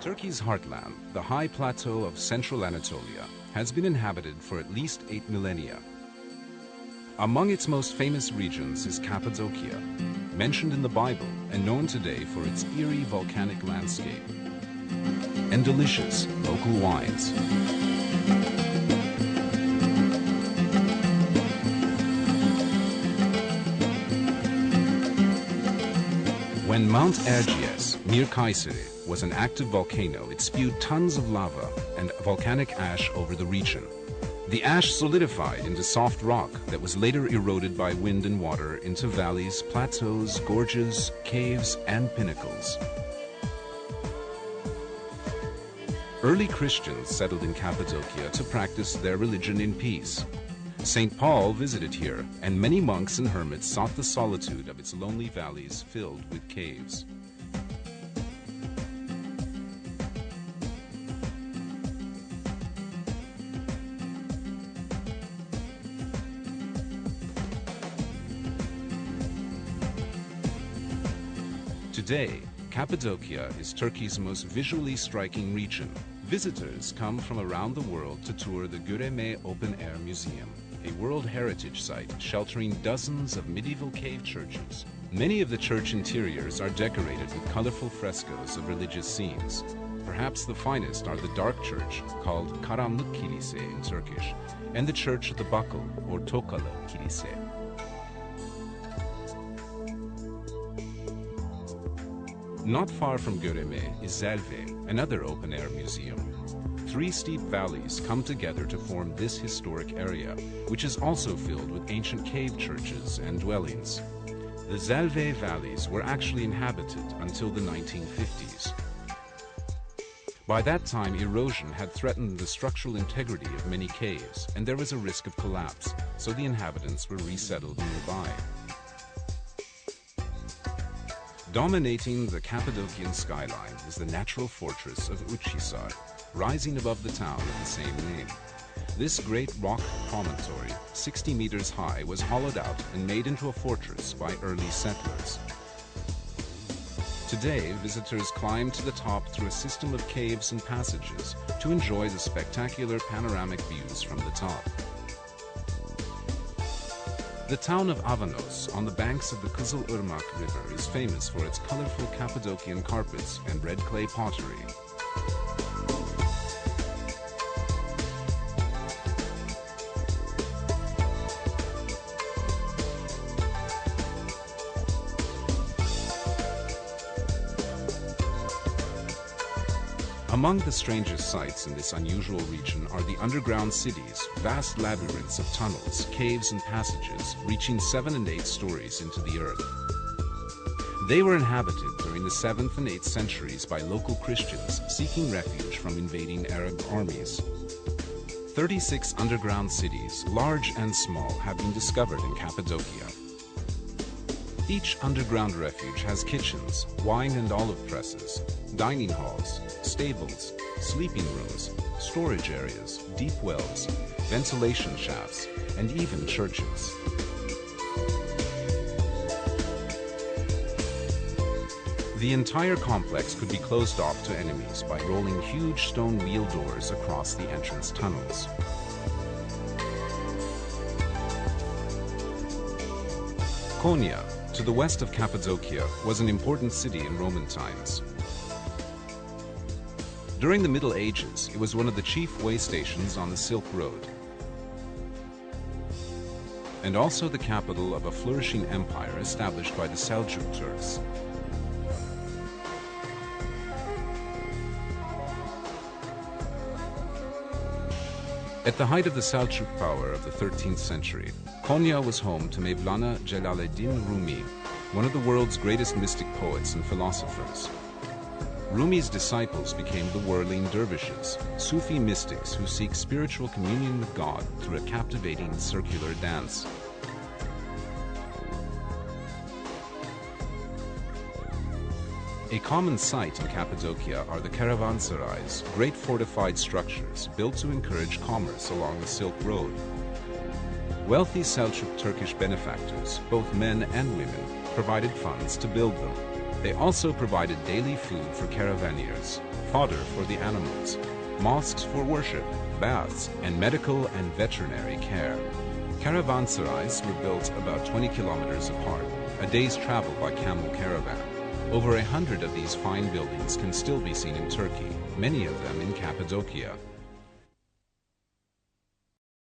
Turkey's heartland, the high plateau of central Anatolia, has been inhabited for at least 8 millennia. Among its most famous regions is Cappadocia, mentioned in the Bible and known today for its eerie volcanic landscape and delicious local wines. When Mount Erciyes, near Kayseri, was an active volcano, it spewed tons of lava and volcanic ash over the region. The ash solidified into soft rock that was later eroded by wind and water into valleys, plateaus, gorges, caves, and pinnacles. Early Christians settled in Cappadocia to practice their religion in peace. St. Paul visited here, and many monks and hermits sought the solitude of its lonely valleys filled with caves. Today, Cappadocia is Turkey's most visually striking region. Visitors come from around the world to tour the Göreme Open Air Museum, a World Heritage Site sheltering dozens of medieval cave churches. Many of the church interiors are decorated with colorful frescoes of religious scenes. Perhaps the finest are the dark church, called Karanlık Kilise in Turkish, and the church of the Buckle, or Tokalı Kilise. Not far from Göreme is Zelve, another open-air museum. 3 steep valleys come together to form this historic area, which is also filled with ancient cave churches and dwellings. The Zelve valleys were actually inhabited until the 1950s. By that time, erosion had threatened the structural integrity of many caves, and there was a risk of collapse, so the inhabitants were resettled nearby. Dominating the Cappadocian skyline is the natural fortress of Uçhisar, rising above the town of the same name. This great rock promontory, 60 meters high, was hollowed out and made into a fortress by early settlers. Today, visitors climb to the top through a system of caves and passages to enjoy the spectacular panoramic views from the top. The town of Avanos, on the banks of the Kızılırmak River, is famous for its colorful Cappadocian carpets and red clay pottery. Among the strangest sights in this unusual region are the underground cities, vast labyrinths of tunnels, caves, and passages reaching 7 and 8 stories into the earth. They were inhabited during the 7th and 8th centuries by local Christians seeking refuge from invading Arab armies. 36 underground cities, large and small, have been discovered in Cappadocia. Each underground refuge has kitchens, wine and olive presses, dining halls, stables, sleeping rooms, storage areas, deep wells, ventilation shafts, and even churches. The entire complex could be closed off to enemies by rolling huge stone wheel doors across the entrance tunnels. Konya, to the west of Cappadocia, was an important city in Roman times. During the Middle Ages, it was one of the chief way stations on the Silk Road, and also the capital of a flourishing empire established by the Seljuk Turks. At the height of the Seljuk power of the 13th century, Konya was home to Mevlana Celaleddin Rumi, one of the world's greatest mystic poets and philosophers. Rumi's disciples became the whirling dervishes, Sufi mystics who seek spiritual communion with God through a captivating circular dance. A common sight in Cappadocia are the caravanserais, great fortified structures built to encourage commerce along the Silk Road. Wealthy Seljuk Turkish benefactors, both men and women, provided funds to build them, They also provided daily food for caravaneers, fodder for the animals, mosques for worship, baths, and medical and veterinary care. Caravanserais were built about 20 kilometers apart, a day's travel by camel caravan. Over 100 of these fine buildings can still be seen in Turkey, many of them in Cappadocia.